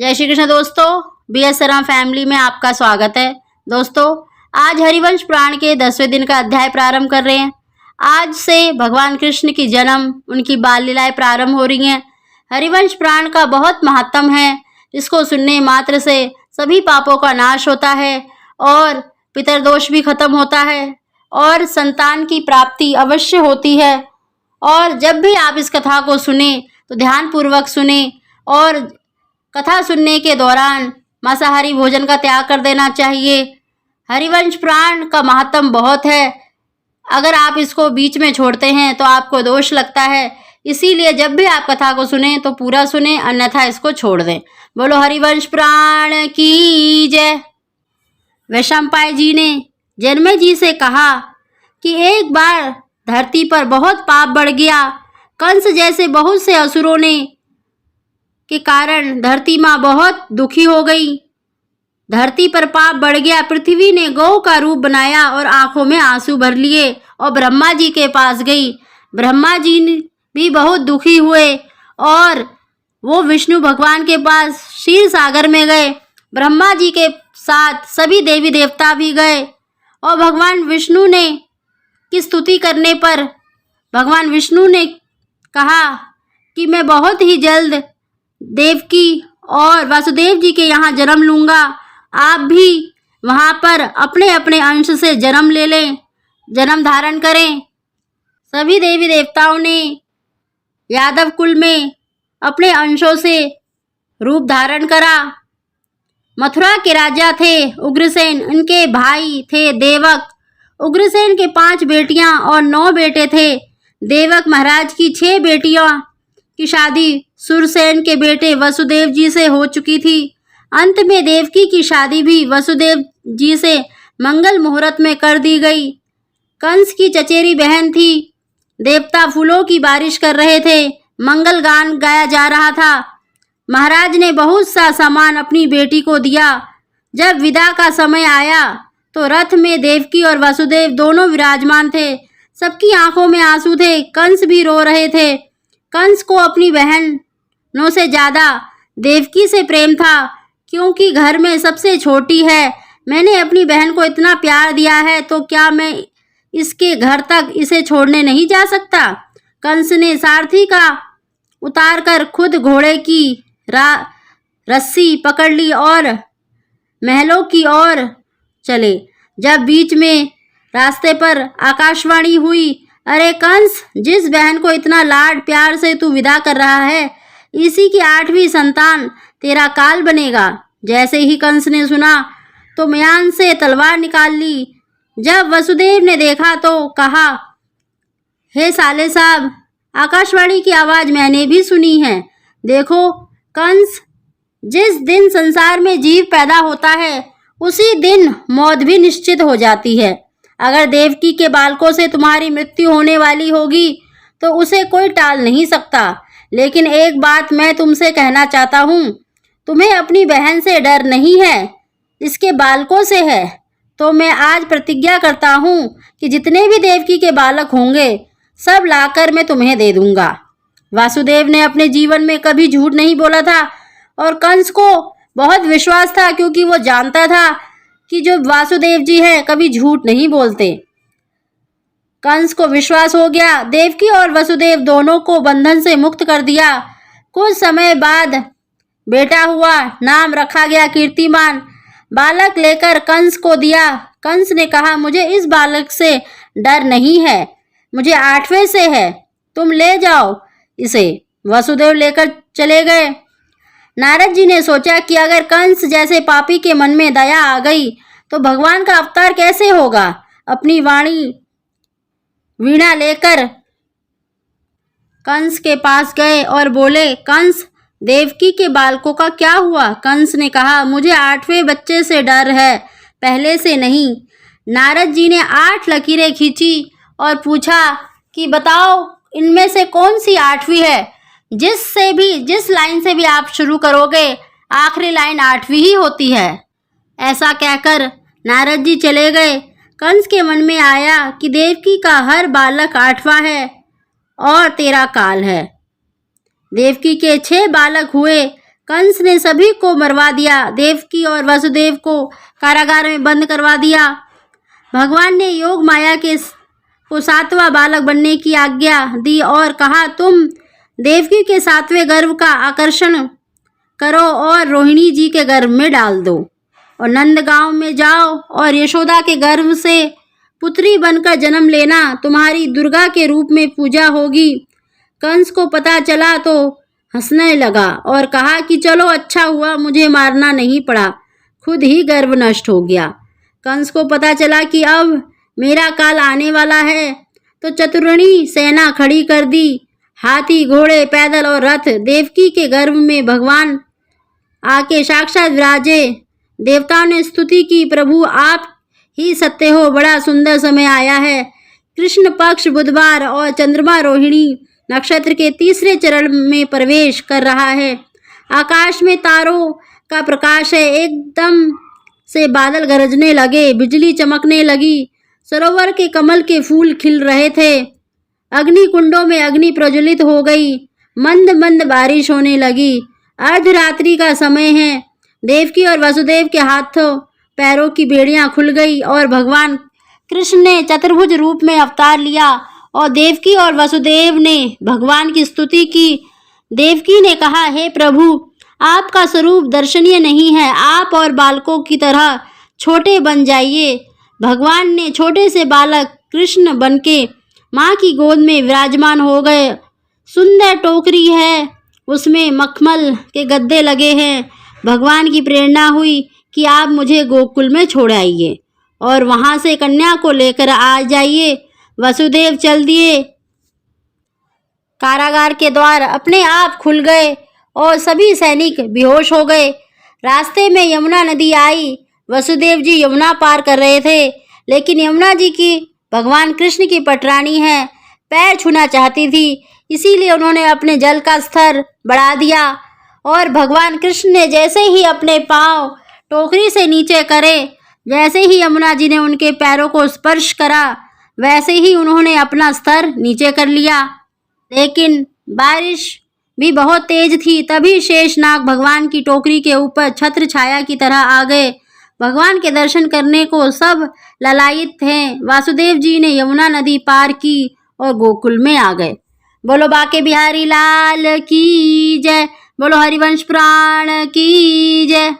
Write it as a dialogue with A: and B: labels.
A: जय श्री कृष्ण दोस्तों, BS Ram family में आपका स्वागत है। दोस्तों, आज हरिवंश पुराण के 10वें दिन का अध्याय प्रारंभ कर रहे हैं। आज से भगवान कृष्ण की जन्म, उनकी बाल लीलाएं प्रारंभ हो रही हैं। हरिवंश पुराण का बहुत महत्व है। इसको सुनने मात्र से सभी पापों का नाश होता है और पितरदोष भी खत्म होता है और संतान की प्राप्ति अवश्य होती है। और जब भी आप इस कथा को सुने तो ध्यानपूर्वक सुने और कथा सुनने के दौरान मांसाहारी भोजन का त्याग कर देना चाहिए। हरिवंश पुराण का महत्व बहुत है। अगर आप इसको बीच में छोड़ते हैं तो आपको दोष लगता है। इसीलिए जब भी आप कथा को सुने तो पूरा सुने, अन्यथा इसको छोड़ दें। बोलो हरिवंश पुराण की जय। वैशंपायन जी ने जनमेजय जी से कहा कि एक बार धरती पर बहुत पाप बढ़ गया। कंस जैसे बहुत से असुरों ने के कारण धरती माँ बहुत दुखी हो गई। धरती पर पाप बढ़ गया। पृथ्वी ने गौ का रूप बनाया और आंखों में आंसू भर लिए और ब्रह्मा जी के पास गई। ब्रह्मा जी भी बहुत दुखी हुए और वो विष्णु भगवान के पास क्षीर सागर में गए। ब्रह्मा जी के साथ सभी देवी देवता भी गए और भगवान विष्णु ने की स्तुति करने पर भगवान विष्णु ने कहा कि मैं बहुत ही जल्द देवकी और वासुदेव जी के यहाँ जन्म लूँगा। आप भी वहाँ पर अपने अपने अंश से जन्म ले लें, जन्म धारण करें। सभी देवी देवताओं ने यादव कुल में अपने अंशों से रूप धारण करा। मथुरा के राजा थे उग्रसेन, उनके भाई थे देवक। उग्रसेन के 5 बेटियां और 9 बेटे थे। देवक महाराज की 6 बेटियों की शादी सुरसेन के बेटे वसुदेव जी से हो चुकी थी। अंत में देवकी की शादी भी वसुदेव जी से मंगल मुहूर्त में कर दी गई। कंस की चचेरी बहन थी। देवता फूलों की बारिश कर रहे थे। मंगल गान गाया जा रहा था। महाराज ने बहुत सा सामान अपनी बेटी को दिया। जब विदा का समय आया तो रथ में देवकी और वसुदेव दोनों विराजमान थे। सबकी आंखों में आंसू थे। कंस भी रो रहे थे। कंस को अपनी बहनों से ज्यादा देवकी से प्रेम था, क्योंकि घर में सबसे छोटी है। मैंने अपनी बहन को इतना प्यार दिया है तो क्या मैं इसके घर तक इसे छोड़ने नहीं जा सकता। कंस ने सारथी का उतार कर खुद घोड़े की रस्सी पकड़ ली और महलों की ओर चले। जब बीच में रास्ते पर आकाशवाणी हुई, अरे कंस, जिस बहन को इतना लाड प्यार से तू विदा कर रहा है, इसी की 8वीं संतान तेरा काल बनेगा। जैसे ही कंस ने सुना तो म्यान से तलवार निकाल ली। जब वसुदेव ने देखा तो कहा, हे साले साहब, आकाशवाणी की आवाज मैंने भी सुनी है। देखो कंस, जिस दिन संसार में जीव पैदा होता है उसी दिन मौत भी निश्चित हो जाती है। अगर देवकी के बालकों से तुम्हारी मृत्यु होने वाली होगी तो उसे कोई टाल नहीं सकता। लेकिन एक बात मैं तुमसे कहना चाहता हूँ, तुम्हें अपनी बहन से डर नहीं है, इसके बालकों से है। तो मैं आज प्रतिज्ञा करता हूँ कि जितने भी देवकी के बालक होंगे सब लाकर मैं तुम्हें दे दूंगा। वासुदेव ने अपने जीवन में कभी झूठ नहीं बोला था और कंस को बहुत विश्वास था, क्योंकि वो जानता था कि जो वासुदेव जी हैं कभी झूठ नहीं बोलते। कंस को विश्वास हो गया। देवकी और वसुदेव दोनों को बंधन से मुक्त कर दिया। कुछ समय बाद बेटा हुआ। नाम रखा गया कीर्तिमान। बालक लेकर कंस को दिया। कंस ने कहा, मुझे इस बालक से डर नहीं है, मुझे 8वें से है, तुम ले जाओ इसे। वसुदेव लेकर चले गए। नारद जी ने सोचा कि अगर कंस जैसे पापी के मन में दया आ गई तो भगवान का अवतार कैसे होगा। अपनी वीणा लेकर कंस के पास गए और बोले, कंस, देवकी के बालकों का क्या हुआ। कंस ने कहा, मुझे 8वें बच्चे से डर है, पहले से नहीं। नारद जी ने 8 लकीरें खींची और पूछा कि बताओ इनमें से कौन सी 8वीं है। जिस लाइन से भी आप शुरू करोगे आखिरी लाइन 8वीं ही होती है। ऐसा कहकर नारद जी चले गए। कंस के मन में आया कि देवकी का हर बालक 8वां है और तेरा काल है। देवकी के 6 बालक हुए। कंस ने सभी को मरवा दिया। देवकी और वसुदेव को कारागार में बंद करवा दिया। भगवान ने योग माया को 7वां बालक बनने की आज्ञा दी और कहा, तुम देवकी के 7वें गर्भ का आकर्षण करो और रोहिणी जी के गर्भ में डाल दो और नंद गांव में जाओ और यशोदा के गर्भ से पुत्री बनकर जन्म लेना। तुम्हारी दुर्गा के रूप में पूजा होगी। कंस को पता चला तो हंसने लगा और कहा कि चलो, अच्छा हुआ मुझे मारना नहीं पड़ा, खुद ही गर्भ नष्ट हो गया। कंस को पता चला कि अब मेरा काल आने वाला है, तो चतुरणी सेना खड़ी कर दी। हाथी, घोड़े, पैदल और रथ। देवकी के गर्भ में भगवान आके साक्षात विराजे। देवताओं ने स्तुति की, प्रभु आप ही सत्य हो, बड़ा सुंदर समय आया है। कृष्ण पक्ष बुधवार और चंद्रमा रोहिणी नक्षत्र के 3रे चरण में प्रवेश कर रहा है। आकाश में तारों का प्रकाश है। एकदम से बादल गरजने लगे, बिजली चमकने लगी, सरोवर के कमल के फूल खिल रहे थे, अग्नि कुंडों में अग्नि प्रज्वलित हो गई, मंद मंद बारिश होने लगी। अर्धरात्रि का समय है। देवकी और वसुदेव के हाथों पैरों की बेड़ियां खुल गई और भगवान कृष्ण ने चतुर्भुज रूप में अवतार लिया और देवकी और वसुदेव ने भगवान की स्तुति की। देवकी ने कहा, हे प्रभु, आपका स्वरूप दर्शनीय नहीं है, आप और बालकों की तरह छोटे बन जाइए। भगवान ने छोटे से बालक कृष्ण बनके माँ की गोद में विराजमान हो गए। सुंदर टोकरी है, उसमें मखमल के गद्दे लगे हैं। भगवान की प्रेरणा हुई कि आप मुझे गोकुल में छोड़ आइए और वहां से कन्या को लेकर आ जाइए। वसुदेव चल दिए। कारागार के द्वार अपने आप खुल गए और सभी सैनिक बेहोश हो गए। रास्ते में यमुना नदी आई। वसुदेव जी यमुना पार कर रहे थे, लेकिन यमुना जी की भगवान कृष्ण की पटरानी है, पैर छूना चाहती थी, इसीलिए उन्होंने अपने जल का स्तर बढ़ा दिया और भगवान कृष्ण ने जैसे ही अपने पांव टोकरी से नीचे करे, जैसे ही यमुना जी ने उनके पैरों को स्पर्श करा, वैसे ही उन्होंने अपना स्तर नीचे कर लिया। लेकिन बारिश भी बहुत तेज थी। तभी शेषनाग भगवान की टोकरी के ऊपर छत्र छाया की तरह आ गए। भगवान के दर्शन करने को सब ललायित हैं। वासुदेव जी ने यमुना नदी पार की और गोकुल में आ गए। बोलो बाके बिहारी लाल की जय, बोलो हरिवंश पुराण की जय।